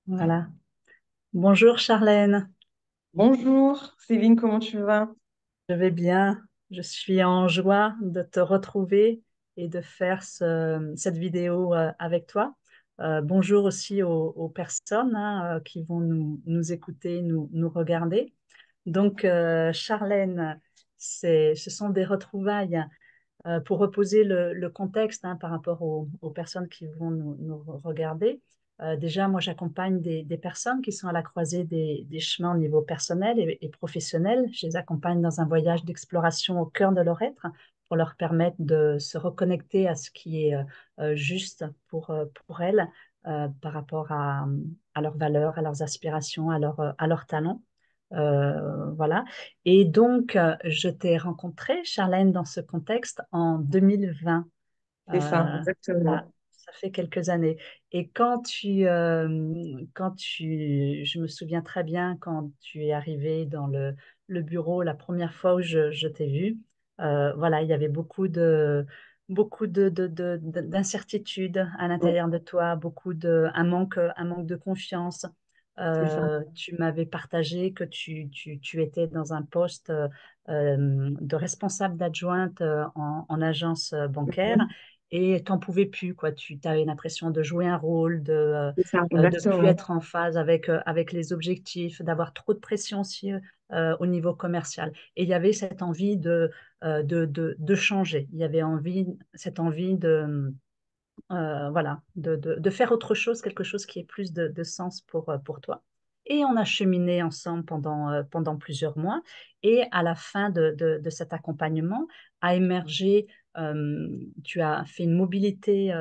Voilà. Bonjour Charlène, Bonjour, Céline, comment tu vas? je vais bien. Je suis en joie de te retrouver et de faire cette vidéo avec toi. Bonjour aussi aux personnes qui vont nous écouter, nous regarder. Donc, Charlène, ce sont des retrouvailles pour reposer le contexte par rapport aux personnes qui vont nous regarder. Déjà, moi, j'accompagne des personnes qui sont à la croisée des chemins au niveau personnel et professionnel. Je les accompagne dans un voyage d'exploration au cœur de leur être pour leur permettre de se reconnecter à ce qui est juste pour elles par rapport à leurs valeurs, à leurs aspirations, à leurs talents. Voilà. Et donc, je t'ai rencontré, Charlène, dans ce contexte en 2020. C'est ça, Voilà, exactement. ça fait quelques années. Et je me souviens très bien quand tu es arrivé dans le bureau la première fois où je t'ai vu. Voilà, il y avait beaucoup d'incertitudes à Ouais, l'intérieur de toi, un manque de confiance. c'est ça, Tu m'avais partagé que tu étais dans un poste de responsable d'adjointe en agence bancaire Mhm. et t'en pouvais plus, quoi. Tu avais l'impression de jouer un rôle, C'est ça, de plus exactement. être en phase avec les objectifs, d'avoir trop de pression aussi au niveau commercial. Et il y avait cette envie de changer. Il y avait cette envie de faire autre chose, quelque chose qui ait plus de sens pour toi. Et on a cheminé ensemble pendant plusieurs mois. Et à la fin de cet accompagnement, a émergé, euh, tu as fait une mobilité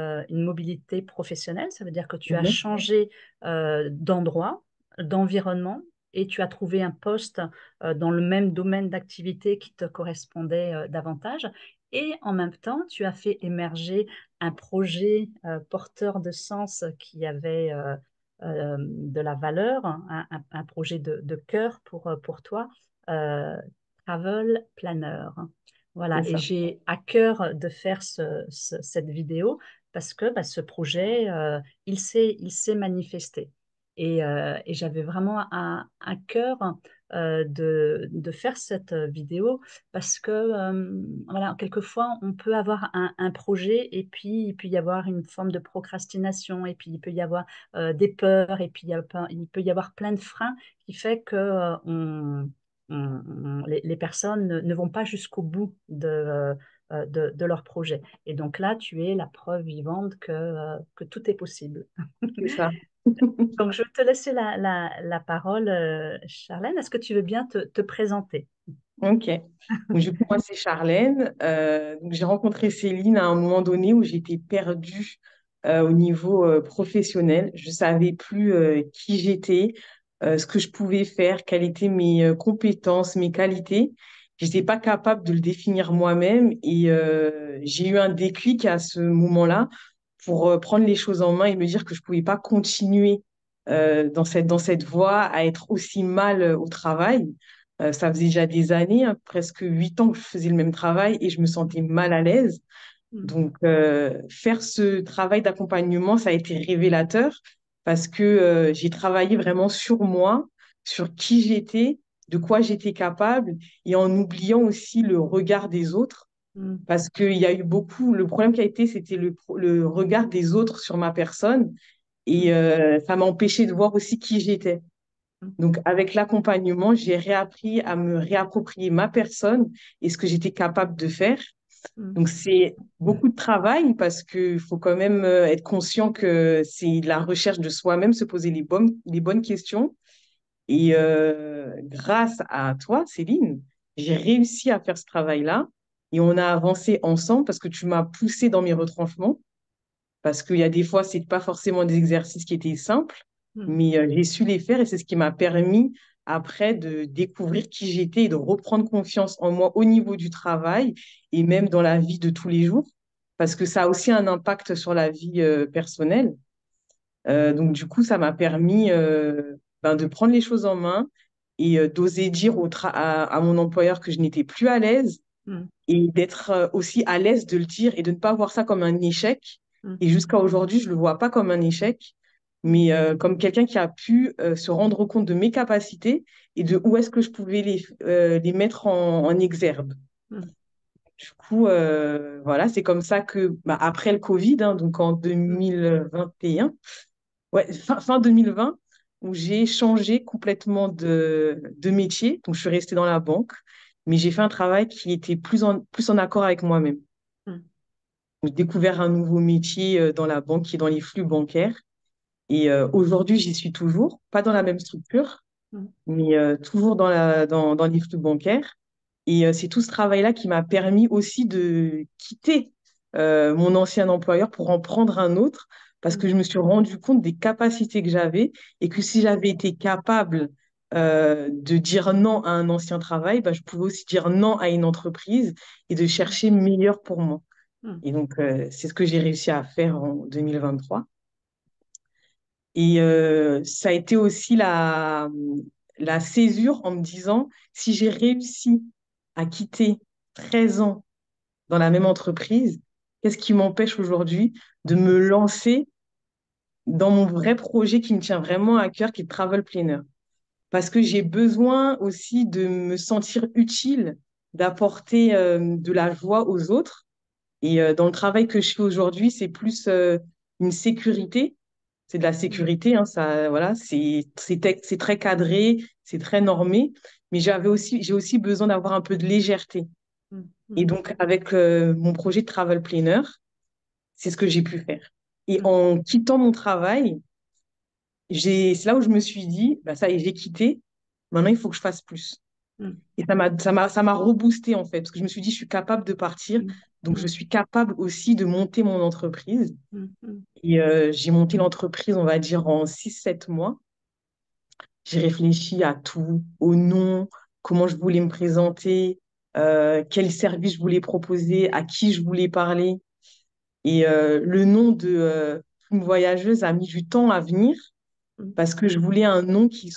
professionnelle. Ça veut dire que tu as Mhm. changé d'endroit, d'environnement, et tu as trouvé un poste dans le même domaine d'activité qui te correspondait davantage. Et en même temps, tu as fait émerger un projet porteur de sens qui avait de la valeur, un projet de cœur pour toi, euh, Travel Planner. Voilà, C'est et ça. j'ai à cœur de faire cette vidéo parce que bah, ce projet, il s'est manifesté. Et j'avais vraiment à cœur de faire cette vidéo parce que voilà, quelquefois on peut avoir un projet et puis il peut y avoir une forme de procrastination et puis il peut y avoir des peurs et puis il peut y avoir plein de freins qui fait que les personnes ne vont pas jusqu'au bout de leur projet. Et donc là, tu es la preuve vivante que tout est possible. C'est ça. Donc je vais te laisser la parole, Charlène. Est-ce que tu veux bien te présenter? Ok. Donc, du coup, moi, c'est Charlène. Donc, j'ai rencontré Céline à un moment donné où j'étais perdue au niveau professionnel. Je savais plus qui j'étais, ce que je pouvais faire, quelles étaient mes compétences, mes qualités. Je n'étais pas capable de le définir moi-même et j'ai eu un déclic à ce moment-là pour prendre les choses en main et me dire que je pouvais pas continuer dans cette voie à être aussi mal au travail. Ça faisait déjà des années, hein, presque 8 ans que je faisais le même travail et je me sentais mal à l'aise. Mm, Donc, faire ce travail d'accompagnement, ça a été révélateur parce que j'ai travaillé vraiment sur moi, sur qui j'étais, de quoi j'étais capable et en oubliant aussi le regard des autres. mm, Parce qu'il y a eu beaucoup, le problème qui a été, c'était le regard des autres sur ma personne et mm, ça m'a empêché de voir aussi qui j'étais. mm, Donc, avec l'accompagnement, j'ai réappris à me réapproprier ma personne et ce que j'étais capable de faire. mm, Donc, c'est beaucoup de travail parce qu'il faut quand même être conscient que c'est la recherche de soi-même, se poser les bonnes questions. Et grâce à toi, Céline, j'ai réussi à faire ce travail-là et on a avancé ensemble parce que tu m'as poussé dans mes retranchements. Parce qu'il y a des fois, c'est pas forcément des exercices qui étaient simples, mm, mais j'ai su les faire et c'est ce qui m'a permis après de découvrir qui j'étais et de reprendre confiance en moi au niveau du travail et même dans la vie de tous les jours, parce que ça a aussi un impact sur la vie personnelle. Donc du coup, ça m'a permis de prendre les choses en main et d'oser dire à mon employeur que je n'étais plus à l'aise mm, et d'être aussi à l'aise de le dire et de ne pas voir ça comme un échec. mm, Et jusqu'à aujourd'hui, je ne le vois pas comme un échec mais comme quelqu'un qui a pu se rendre compte de mes capacités et de où est-ce que je pouvais les mettre en exergue. mm, Du coup, voilà, c'est comme ça que, bah, après le Covid, hein, donc en mm, 2021, ouais, fin 2020, où j'ai changé complètement de métier. Donc, je suis restée dans la banque, mais j'ai fait un travail qui était plus en accord avec moi-même. mm, J'ai découvert un nouveau métier dans la banque qui est dans les flux bancaires. Et aujourd'hui, j'y suis toujours, pas dans la même structure, mm, mais toujours dans les flux bancaires. Et c'est tout ce travail-là qui m'a permis aussi de quitter mon ancien employeur pour en prendre un autre, parce que mm, je me suis rendu compte des capacités que j'avais et que si j'avais été capable de dire non à un ancien travail, bah, je pouvais aussi dire non à une entreprise et de chercher meilleur pour moi. mm, Et donc, c'est ce que j'ai réussi à faire en 2023. Et ça a été aussi la césure en me disant, si j'ai réussi à quitter 13 ans dans la même entreprise, qu'est-ce qui m'empêche aujourd'hui de me lancer dans mon vrai projet qui me tient vraiment à cœur, qui est Travel Planner? Parce que j'ai besoin aussi de me sentir utile, d'apporter de la joie aux autres. Et dans le travail que je fais aujourd'hui, c'est plus une sécurité. C'est de la mm, sécurité, hein, ça, voilà, c'est très cadré, c'est très normé. Mais j'ai aussi besoin d'avoir un peu de légèreté. mm, Et mm, donc, avec mon projet de Travel Planner, c'est ce que j'ai pu faire. Et mm, en quittant mon travail, c'est là où je me suis dit, bah, ça y est, j'ai quitté. Maintenant, il faut que je fasse plus. mm, Et ça m'a reboosté en fait, parce que je me suis dit, je suis capable de partir, mm, donc je mm, suis capable aussi de monter mon entreprise. mm, mm, Et j'ai monté l'entreprise, on va dire, en 6 7 mois. J'ai réfléchi à tout, au nom, comment je voulais me présenter, quel service je voulais proposer, à qui je voulais parler. Et le nom de Plume Voyageuse a mis du temps à venir mm, parce que je voulais un nom qui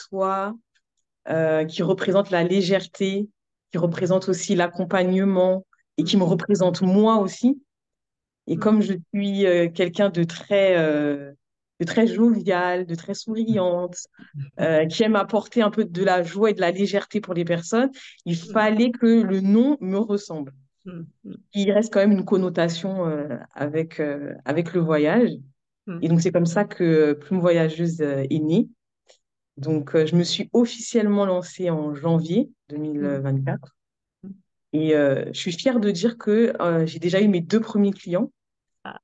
représente la légèreté, qui représente aussi l'accompagnement et qui me mm, représente moi aussi. Et mm, comme je suis quelqu'un de très jovial, de très souriante, qui aime apporter un peu de la joie et de la légèreté pour les personnes, il mm, fallait que le nom me ressemble. mm, mm, Il reste quand même une connotation avec le voyage. Et mm, donc, c'est comme ça que Plume Voyageuse est née. Donc, je me suis officiellement lancée en janvier mm, 2024. mm. Et je suis fière de dire que j'ai déjà eu mes 2 premiers clients. Ah.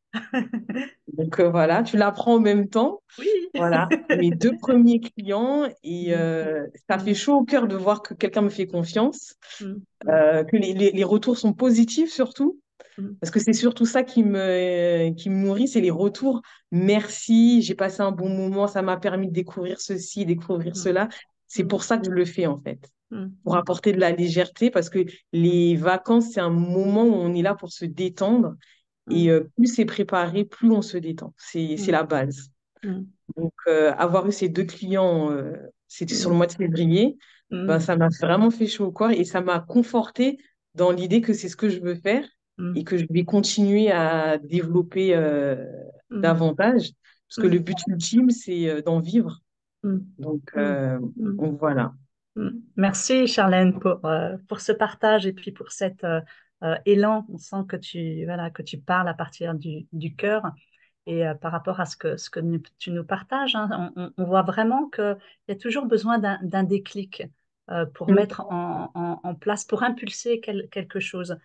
Donc, voilà, tu l'apprends en même temps. Oui. Voilà, mes 2 premiers clients. Et Mm, ça fait mm, chaud au cœur de voir que quelqu'un me fait confiance, mm, mm, que les retours sont positifs surtout. mm, Parce que c'est surtout ça qui me nourrit, c'est les retours. Merci, j'ai passé un bon moment, ça m'a permis de découvrir ceci, découvrir mm, cela. C'est mm, pour ça que je le fais en fait, mm, pour mm, apporter de la légèreté, parce que les vacances, c'est un moment où on est là pour se détendre. Et mm, plus c'est préparé, plus on se détend. C'est mm, la base. mm, Donc, avoir eu ces 2 clients, c'était sur le mm, mois de février, ben, mm, ça m'a vraiment fait chaud au corps et ça m'a conforté dans l'idée que c'est ce que je veux faire et mm, que je vais continuer à développer mm, davantage. Parce que le mm, but ultime, c'est d'en vivre. mm, Donc, mm, mm. voilà. Mm. Merci Charlène pour ce partage et puis pour cet élan. On sent que voilà, que tu parles à partir du cœur et par rapport à tu nous partages, hein, on voit vraiment qu'il y a toujours besoin d'un déclic pour Mm. mettre en place, pour impulser quelque chose.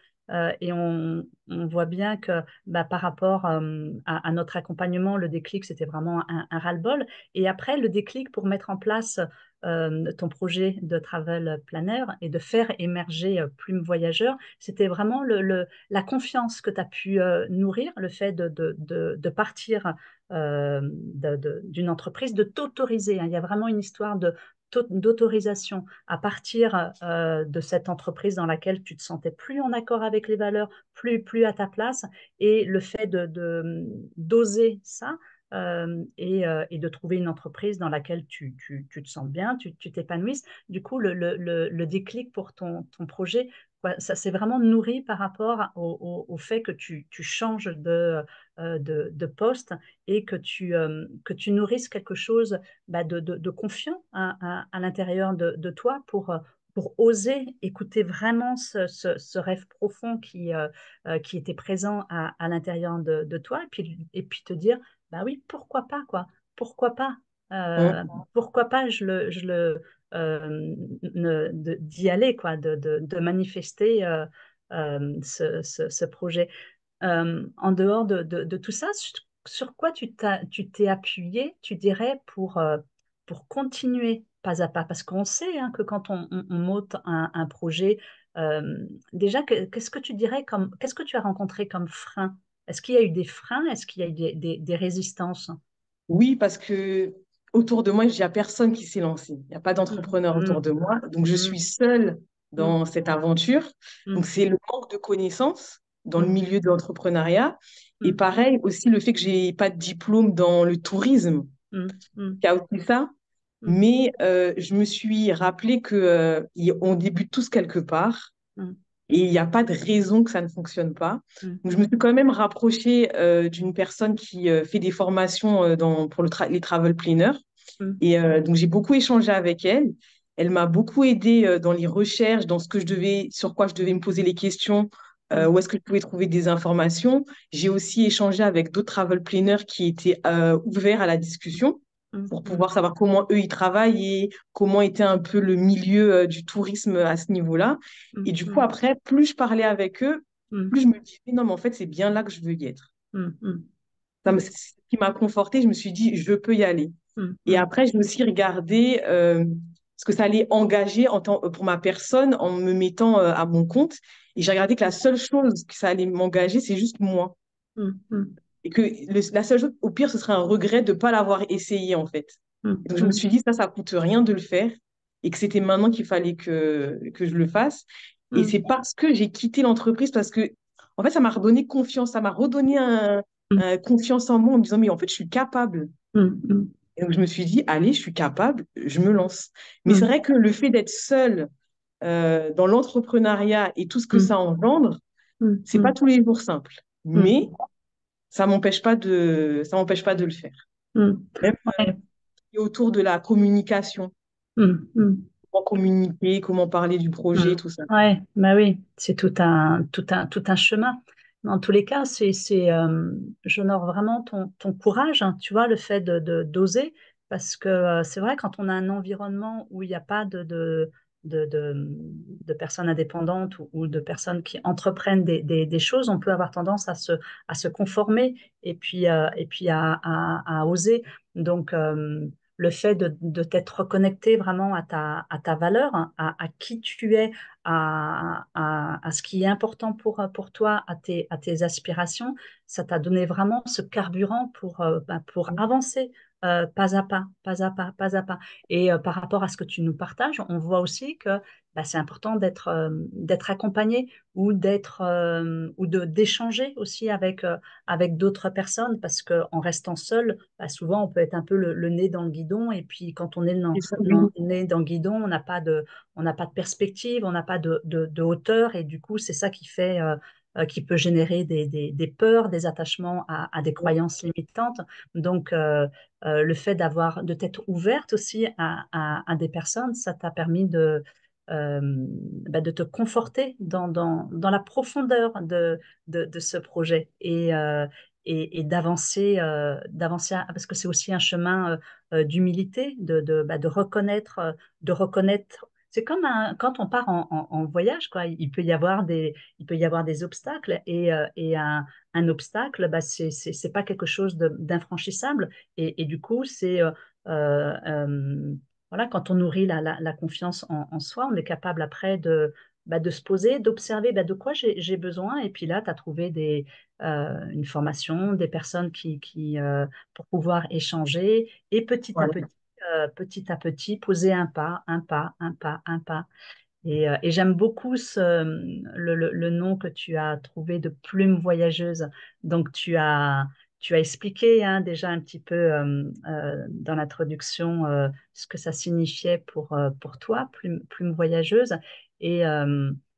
Et on voit bien que bah, par rapport à notre accompagnement, le déclic, c'était vraiment un ras-le-bol. Et après, le déclic pour mettre en place ton projet de travel planner et de faire émerger Plume Voyageur, c'était vraiment la confiance que tu as pu nourrir, le fait de partir d'une entreprise, de t'autoriser, hein. Il y a vraiment une histoire d'autorisation à partir de cette entreprise dans laquelle tu te sentais plus en accord avec les valeurs, plus à ta place, et le fait d'oser ça, et de trouver une entreprise dans laquelle tu te sens bien, tu t'épanouisses. Du coup, le déclic pour ton projet, quoi. Ça s'est vraiment nourri par rapport au fait que tu changes de poste et que tu nourrisses quelque chose de confiant à l'intérieur de toi pour oser écouter vraiment ce rêve profond qui était présent à l'intérieur de toi et puis te dire, bah oui, pourquoi pas, quoi? Pourquoi pas? Hein. Euh, pourquoi pas d'y aller, quoi, de manifester ce projet. En dehors de tout ça, sur quoi tu t'es appuyé, tu dirais, pour continuer pas à pas? Parce qu'on sait hein, que quand on monte un projet, déjà, qu'est-ce que tu dirais qu'est-ce que tu as rencontré comme frein? Est-ce qu'il y a eu des freins? Est-ce qu'il y a eu des résistances? Oui, parce que autour de moi, il n'y a personne qui s'est lancé. Il n'y a pas Mm, d'entrepreneur autour de moi. Donc, je suis mm, seule mm, dans cette aventure. Donc, mm, c'est le manque de connaissances dans le mm, milieu de l'entrepreneuriat. Et mm, pareil, aussi le fait que j'ai pas de diplôme dans le tourisme, mm, mm, qui a aussi ça. mm, Mais je me suis rappelé que, on débute tous quelque part mm, et il n'y a pas de raison que ça ne fonctionne pas. mm, Donc, je me suis quand même rapprochée d'une personne qui fait des formations pour les travel planners. mm, Et donc, j'ai beaucoup échangé avec elle. Elle m'a beaucoup aidée dans les recherches, dans ce que je devais, sur quoi je devais me poser les questions, mm, où est-ce que je pouvais trouver des informations. J'ai aussi échangé avec d'autres travel planners qui étaient ouverts à la discussion mm, pour mm, pouvoir savoir comment eux ils travaillent et comment était un peu le milieu du tourisme à ce niveau-là. Et mm, du coup, mm, après, plus je parlais avec eux, mm, plus je me disais, non, mais en fait, c'est bien là que je veux y être. mm, mm, C'est ce qui m'a confortée. Je me suis dit, je peux y aller. mm, Et mm, après, j'ai aussi regardé ce que ça allait engager pour ma personne en me mettant à mon compte. Et j'ai regardé que la seule chose que ça allait m'engager, c'est juste moi. mm, mm, Et que la seule chose, au pire, ce serait un regret de ne pas l'avoir essayé, en fait. mm, Et donc, je me mm, suis dit, ça coûte rien de le faire. Et que c'était maintenant qu'il fallait que je le fasse. Et mm, c'est parce que j'ai quitté l'entreprise, parce que, en fait, ça m'a redonné confiance. Ça m'a redonné confiance en moi en me disant, mais en fait, je suis capable. mm, mm, Et donc, je me suis dit, allez, je suis capable, je me lance. Mais c'est mm, vrai que le fait d'être seule dans l'entrepreneuriat et tout ce que mm, ça engendre, mm, c'est pas mm, tous les jours simple. mm, Mais ça m'empêche pas de le faire. mm. Même Ouais, autour de la communication, mm, mm, comment communiquer, comment parler du projet, mm. tout ça. Ouais, bah oui, c'est tout un chemin. Dans tous les cas, j'honore vraiment ton courage, hein, tu vois, le fait d'oser, parce que c'est vrai, quand on a un environnement où il n'y a pas de, de, de personnes indépendantes ou de personnes qui entreprennent des choses, on peut avoir tendance à se conformer et puis à oser. Donc, le fait de t'être reconnecté vraiment à ta valeur, hein, à qui tu es, à ce qui est important pour toi, à tes aspirations, ça t'a donné vraiment ce carburant pour avancer pas à pas, pas à pas, pas à pas. Et par rapport à ce que tu nous partages, on voit aussi que c'est important d'être accompagné ou d'échanger aussi avec d'autres personnes parce qu'en restant seul, souvent on peut être un peu le nez dans le guidon et puis quand on est Et ça, oui. le nez dans le guidon, on n'a pas de perspective, on n'a pas de hauteur et du coup c'est ça qui fait qui peut générer des peurs, des attachements à des croyances limitantes. Donc le fait de t'être ouverte aussi à des personnes, ça t'a permis de te conforter dans la profondeur de ce projet et d'avancer parce que c'est aussi un chemin d'humilité, de reconnaître. C'est comme quand on part en voyage, quoi. Il peut y avoir des obstacles et un obstacle, c'est pas quelque chose d'infranchissable. Et du coup, euh, euh, voilà, quand on nourrit la confiance en soi, on est capable après de se poser, d'observer de quoi j'ai besoin. Et puis là, tu as trouvé une formation, des personnes pour pouvoir échanger et Voilà. petit à petit, poser un pas, un pas, un pas, un pas. Et j'aime beaucoup le nom que tu as trouvé de plume voyageuse. Donc, tu as expliqué hein, déjà un petit peu dans l'introduction ce que ça signifiait pour toi, plume voyageuse. Et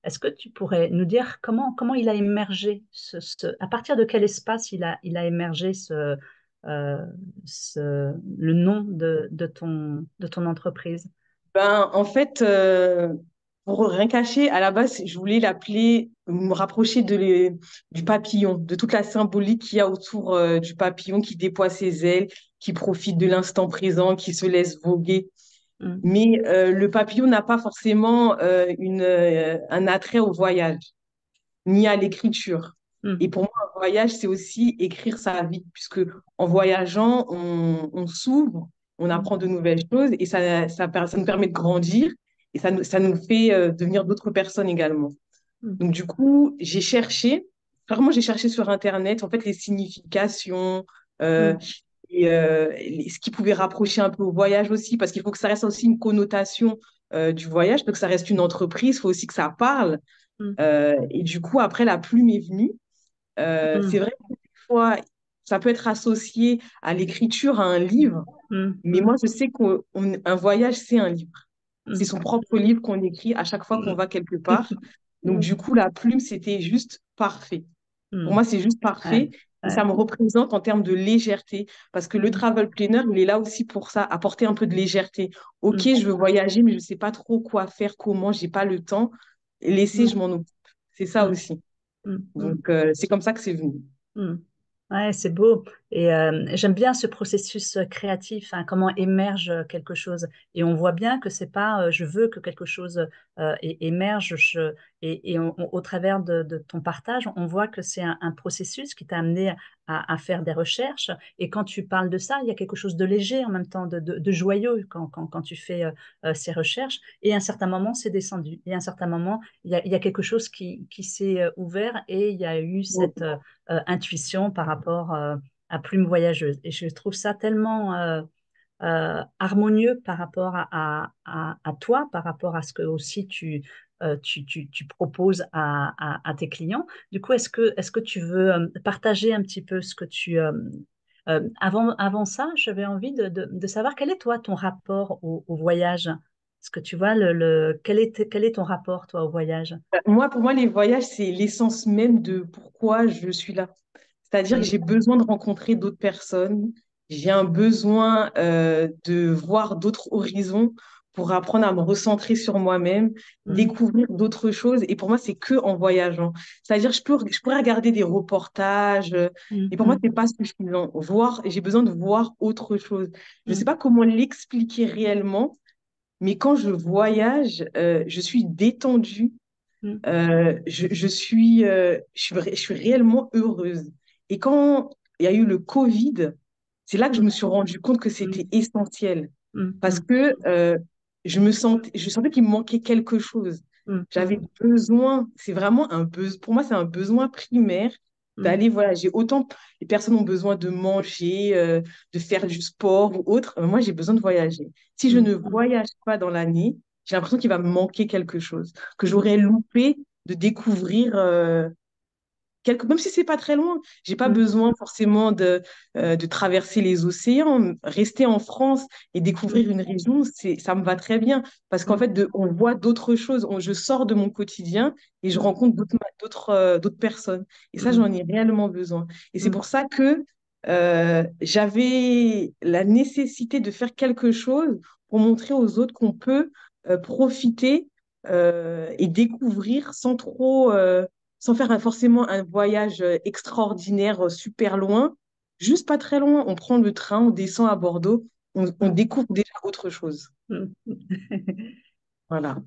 Est-ce que tu pourrais nous dire comment il a émergé, à partir de quel espace il a émergé euh, le nom de ton entreprise? Ben, en fait, pour rien cacher, à la base, je voulais l'appeler, me rapprocher du papillon, de toute la symbolique qu'il y a autour du papillon qui déploie ses ailes, qui profite de l'instant présent, qui se laisse voguer. Mm, Mais le papillon n'a pas forcément un attrait au voyage, ni à l'écriture. Et mm, pour moi, un voyage, c'est aussi écrire sa vie, puisque en voyageant, on s'ouvre, on mm, apprend de nouvelles choses et ça nous permet de grandir et ça nous fait devenir d'autres personnes également. mm, Donc, du coup, j'ai cherché sur Internet, en fait, les significations, euh, mm, ce qui pouvait rapprocher un peu au voyage aussi, parce qu'il faut que ça reste aussi une connotation du voyage, parce que ça reste une entreprise, il faut aussi que ça parle. mm, Et du coup, après, la plume est venue. C'est mm, vrai que des fois, ça peut être associé à l'écriture, à un livre, mm, mais mm, moi, je sais qu'un voyage, c'est un livre. C'est mm, son propre livre qu'on écrit à chaque fois qu'on va quelque part. Donc, mm, du coup, la plume, c'était juste parfait. Pour mm. moi, c'est juste Ouais, parfait. Et ça ouais, me représente en termes de légèreté. Parce que le mm, travel planner, il est là aussi pour ça, apporter un peu de légèreté. Ok, mm, je veux voyager, mais je ne sais pas trop quoi faire, comment, j'ai pas le temps. Laissez, je mm, m'en occupe. C'est ça mm, aussi. mm, mm. Donc, c'est comme ça que c'est venu. Mm. Ouais, c'est beau. Et j'aime bien ce processus créatif, hein, comment émerge quelque chose. Et on voit bien que c'est pas je veux que quelque chose émerge. Au travers de ton partage, on voit que c'est un processus qui t'a amené à faire des recherches. Et quand tu parles de ça, il y a quelque chose de léger en même temps, de joyeux quand tu fais ces recherches. Et à un certain moment, c'est descendu. Et à un certain moment, il y a quelque chose qui s'est ouvert et il y a eu cette intuition par rapport à Plume Voyageuse. Et je trouve ça tellement harmonieux par rapport à toi, par rapport à ce que aussi tu proposes à tes clients. Du coup, est-ce que tu veux partager un petit peu ce que avant ça, j'avais envie de savoir quel est toi ton rapport au voyage. Est-ce que tu vois, quel est ton rapport, toi, au voyage? Moi, pour moi, les voyages, c'est l'essence même de pourquoi je suis là. C'est-à-dire que Mm, j'ai besoin de rencontrer d'autres personnes. J'ai un besoin de voir d'autres horizons pour apprendre à me recentrer sur moi-même, mm, découvrir d'autres choses. Et pour moi, c'est que en voyageant. C'est-à-dire, je pourrais regarder des reportages, mm, mais pour moi, mm, c'est pas suffisant. J'ai besoin de voir autre chose. Je ne sais mm, pas comment l'expliquer réellement, mais quand je voyage, je suis détendue, mm, je suis réellement heureuse. Et quand il y a eu le Covid, c'est là que je me suis rendu compte que c'était mm, essentiel. mm, Parce mm, que je sentais qu'il me manquait quelque chose. mm, J'avais mm, besoin, c'est vraiment un besoin, pour moi, c'est un besoin primaire mm, d'aller voyager. Autant les personnes ont besoin de manger, de faire du sport ou autre, moi, j'ai besoin de voyager. Si je ne mm, mm, voyage pas dans l'année, j'ai l'impression qu'il va me manquer quelque chose, que mm, j'aurais loupé de découvrir même si c'est pas très loin. J'ai pas mm, besoin forcément de traverser les océans. Rester en France et découvrir mm, une région, ça me va très bien parce qu'en mm, fait, on voit d'autres choses. Je sors de mon quotidien et je mm, rencontre d'autres personnes. Et ça, mm, j'en ai réellement besoin. Et c'est mm, pour ça que j'avais la nécessité de faire quelque chose pour montrer aux autres qu'on peut profiter et découvrir sans faire forcément un voyage extraordinaire, super loin, juste pas très loin. On prend le train, on descend à Bordeaux, on mm, découvre déjà autre chose. mm. Voilà.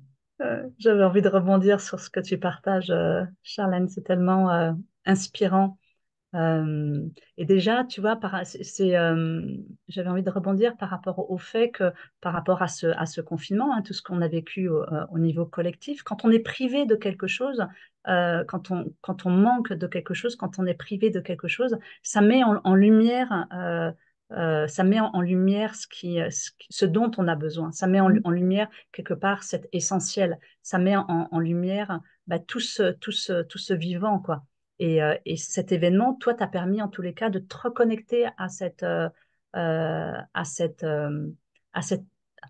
J'avais envie de rebondir sur ce que tu partages, Charlène. C'est tellement inspirant. Et déjà, tu vois, j'avais envie de rebondir par rapport au fait que, par rapport à ce confinement, hein, tout ce qu'on a vécu au niveau collectif, quand on est privé de quelque chose, quand on manque de quelque chose, quand on est privé de quelque chose, ça met en lumière, ça met en lumière ce dont on a besoin. Ça met en lumière quelque part cet essentiel. Ça met en lumière bah, tout ce vivant, quoi. Et cet événement, toi, t'a permis en tous les cas de te reconnecter à cette, à cette,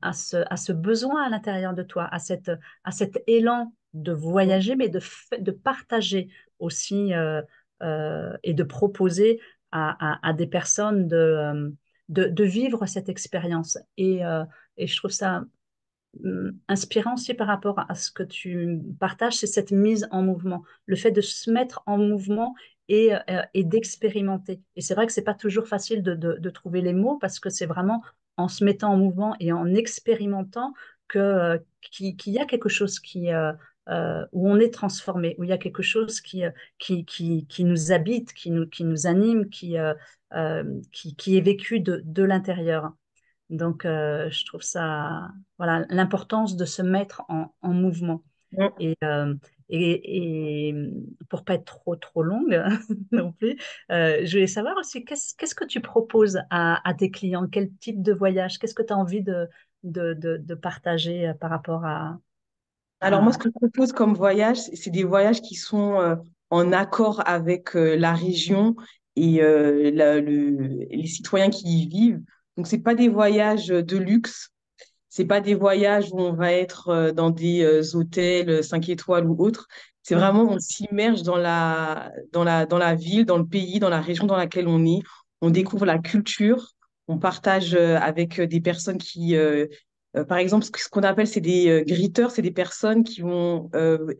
à ce besoin à l'intérieur de toi, à cet élan de voyager, mais de partager aussi et de proposer à des personnes de vivre cette expérience. Et je trouve ça inspirant aussi par rapport à ce que tu partages, c'est cette mise en mouvement, le fait de se mettre en mouvement et d'expérimenter. Et c'est vrai que c'est pas toujours facile de trouver les mots parce que c'est vraiment en se mettant en mouvement et en expérimentant qu'il y a quelque chose où on est transformé, où il y a quelque chose qui nous habite, qui nous anime, qui est vécu de l'intérieur. Donc, je trouve ça, voilà, l'importance de se mettre en mouvement. Mm. Et, euh, et pour pas être trop longue non plus, je voulais savoir aussi qu'est-ce que tu proposes à tes clients? Quel type de voyage? Qu'est-ce que tu as envie de partager par rapport Alors moi, ce à... que je propose comme voyage, c'est des voyages qui sont en accord avec la région et les citoyens qui y vivent. Donc, c'est pas des voyages de luxe, c'est pas des voyages où on va être dans des hôtels 5 étoiles ou autres. C'est Mm, vraiment, on s'immerge dans la ville, dans le pays, dans la région dans laquelle on est. On mm, découvre la culture, on partage avec des personnes par exemple, ce qu'on appelle, c'est des greeters, c'est des personnes qui vont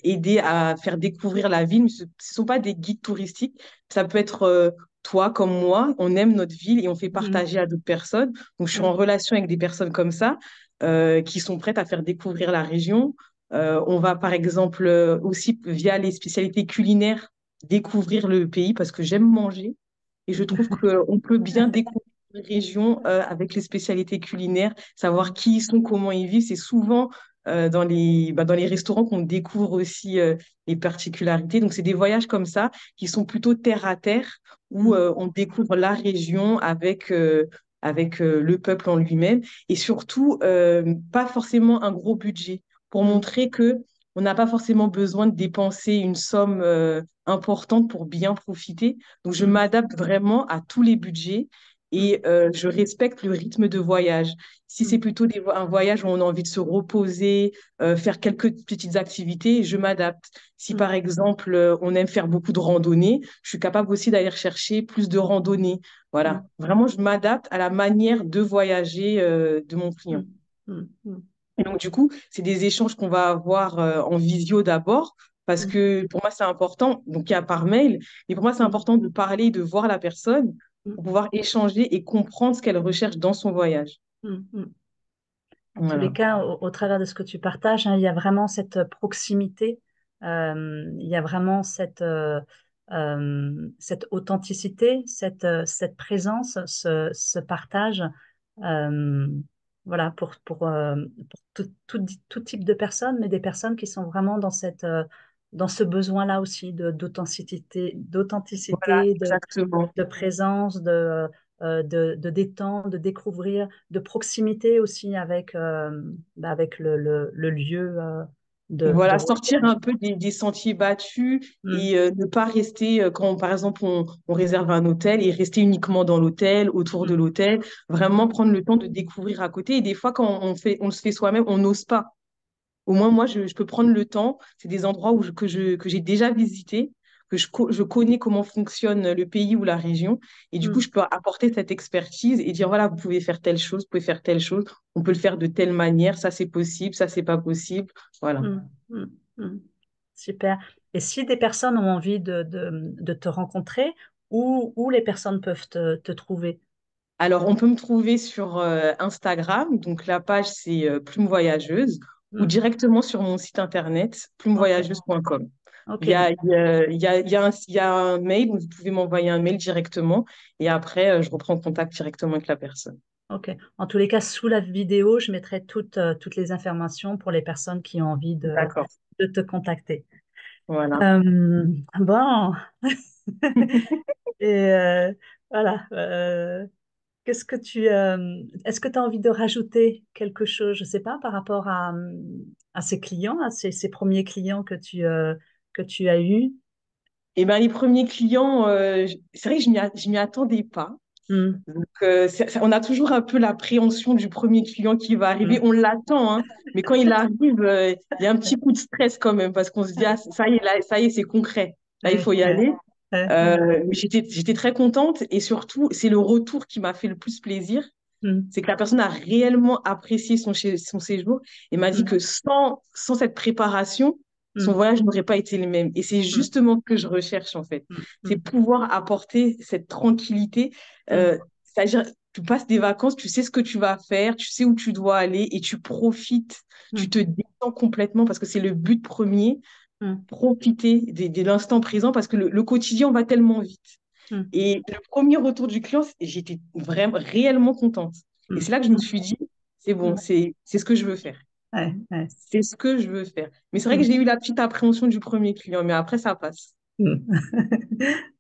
aider à faire découvrir la ville. Mais ce ne sont pas des guides touristiques. Ça peut être toi comme moi, on aime notre ville et on fait mm, partager à d'autres personnes. Donc, je suis en mm, relation avec des personnes comme ça qui sont prêtes à faire découvrir la région. On va par exemple aussi, via les spécialités culinaires, découvrir le pays parce que j'aime manger et je trouve qu'on peut bien découvrir une région avec les spécialités culinaires, savoir mm, qui ils sont, comment ils vivent. C'est souvent dans les restaurants qu'on découvre aussi les particularités. Donc, c'est des voyages comme ça qui sont plutôt terre à terre où mm, on découvre la région avec le peuple en lui-même et surtout pas forcément un gros budget pour mm, montrer que on n'a pas forcément besoin de dépenser une somme importante pour bien profiter. Donc, je mm, m'adapte vraiment à tous les budgets mm, et je respecte le rythme de voyage. Si c'est mm, plutôt un voyage où on a envie de se reposer, faire quelques petites activités, je m'adapte. Si mm, par exemple, on aime faire beaucoup de randonnées, je suis capable aussi d'aller chercher plus de randonnées. Voilà. mm, Vraiment, je m'adapte à la manière de voyager de mon client. mm, mm, mm, Et donc, du coup, c'est des échanges qu'on va avoir en visio d'abord, parce mm, que pour moi, c'est important. Donc, il y a par mail, mais pour moi, c'est mm, important de parler, de voir la personne mm, pour pouvoir échanger et comprendre ce qu'elle recherche dans son voyage. mm, mm. En tous les Voilà. cas, au travers de ce que tu partages, hein, il y a vraiment cette proximité, il y a vraiment cette authenticité, cette présence, ce partage, euh, voilà, pour tout type de personnes, mais des personnes qui sont vraiment dans ce besoin-là aussi Voilà, d'authenticité, exactement. de présence, de détente, de découvrir, de proximité aussi avec le lieu de Voilà, sortir voyage. un peu des sentiers battus Mm, et ne pas rester, quand par exemple on réserve un hôtel et rester uniquement dans l'hôtel, autour de mm, l'hôtel, vraiment mm, prendre le temps de découvrir à côté. Et des fois, quand on se fait soi-même, on n'ose pas. Au moins, moi, je peux prendre le temps. C'est des endroits que j'ai déjà visités, que je connais comment fonctionne le pays ou la région. Et du coup, mm, je peux apporter cette expertise et dire, voilà, vous pouvez faire telle chose, vous pouvez faire telle chose. On peut le faire de telle manière. Ça, c'est possible. Ça, c'est pas possible. Voilà. mm, mm, mm. Super. Et si des personnes ont envie de te rencontrer, où les personnes peuvent te trouver? Alors, on peut me trouver sur Instagram. Donc, la page, c'est Plume Voyageuse ou Mm, directement sur mon site internet, ok, plumevoyageuse.com. ok, Il y a, il y a, il y a un mail où vous pouvez m'envoyer un mail directement et après, je reprends contact directement avec la personne. ok. En tous les cas, sous la vidéo, je mettrai toutes les informations pour les personnes qui ont envie D'accord. de te contacter. Voilà. Euh, bon, et voilà. Qu'est-ce que est-ce que tu as envie de rajouter quelque chose, je sais pas, par rapport à ces clients, à ces premiers clients que tu as eus? Et ben, les premiers clients, c'est vrai que je m'y attendais pas. Mm. Donc, on a toujours un peu l'appréhension du premier client qui va arriver. Mm. On l'attend, hein, mais quand il arrive, il y a un petit coup de stress quand même parce qu'on se dit, ah, ça y est, là, ça y est, c'est concret. Là, il Ouais, faut y ouais, aller. ouais. Mais j'étais très contente et surtout, c'est le retour qui m'a fait le plus plaisir. Mm. C'est que la personne a réellement apprécié son séjour et m'a dit Mm. que sans cette préparation, son Mm. voyage n'aurait pas été le même. Et c'est Mm. justement ce que je recherche, en fait. Mm. C'est Mm. pouvoir apporter cette tranquillité. Mm. C'est-à-dire, tu passes des vacances, tu sais ce que tu vas faire, tu sais où tu dois aller et tu profites, tu Mm. te détends complètement parce que c'est le but premier, Mm. profiter de l'instant présent parce que le quotidien va tellement vite. Mm. Et le premier retour du client, j'étais vraiment réellement contente. Et c'est Mm. là que je me suis dit, c'est bon, Mm. c'est ce que je veux faire. Ouais, ouais. C'est ce que je veux faire. Mais c'est vrai que Mm. j'ai eu la petite appréhension du premier client, mais après, ça passe. Mm.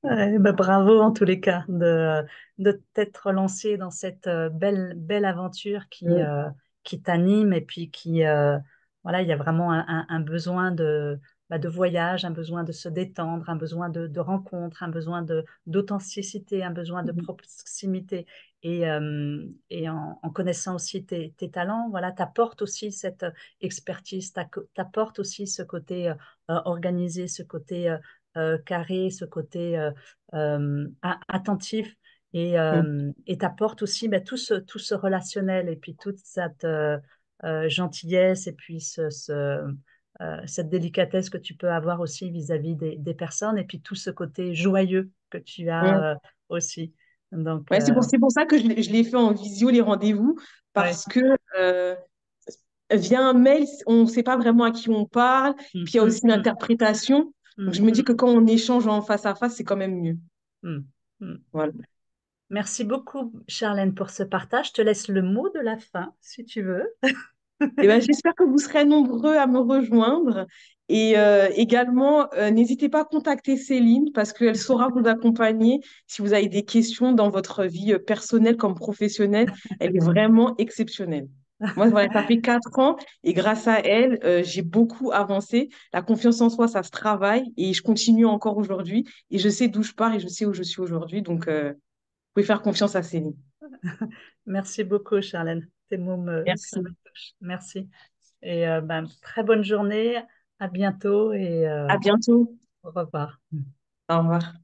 Ouais, bah, bravo en tous les cas de t'être lancé dans cette belle aventure Mm, qui t'anime et puis voilà, il y a vraiment un besoin de voyage, un besoin de se détendre, un besoin de rencontre, un besoin d'authenticité, un besoin de mm, proximité. Et en connaissant aussi tes talents, voilà, t'apportes aussi cette expertise, t'apportes aussi ce côté organisé, ce côté carré, ce côté attentif mm. et t'apporte aussi ben, tout ce relationnel et puis toute cette gentillesse et puis cette délicatesse que tu peux avoir aussi vis-à-vis des personnes et puis tout ce côté joyeux que tu Mm. as aussi. Donc, Ouais, c'est pour ça que je l'ai fait en visio, les rendez-vous, ouais. parce que euh, via un mail, on ne sait pas vraiment à qui on parle, Mm, puis il y a mm, aussi mm, l'interprétation. Donc mm, je me dis que mm, quand on échange en face à face, c'est quand même mieux. mm, mm. Voilà. Merci beaucoup, Charlène, pour ce partage. Je te laisse le mot de la fin, si tu veux. Eh ben, j'espère que vous serez nombreux à me rejoindre. Et également, n'hésitez pas à contacter Céline parce qu'elle saura vous accompagner si vous avez des questions dans votre vie personnelle comme professionnelle. Elle est vraiment exceptionnelle. Moi, voilà, ça fait 4 ans et grâce à elle, j'ai beaucoup avancé. La confiance en soi, ça se travaille et je continue encore aujourd'hui. Et je sais d'où je pars et je sais où je suis aujourd'hui. Donc, vous pouvez faire confiance à Céline. Merci beaucoup, Charlène. Tes mots ça me Merci. touche. Merci. Et ben, très bonne journée. À bientôt et À bientôt. au revoir. Au revoir.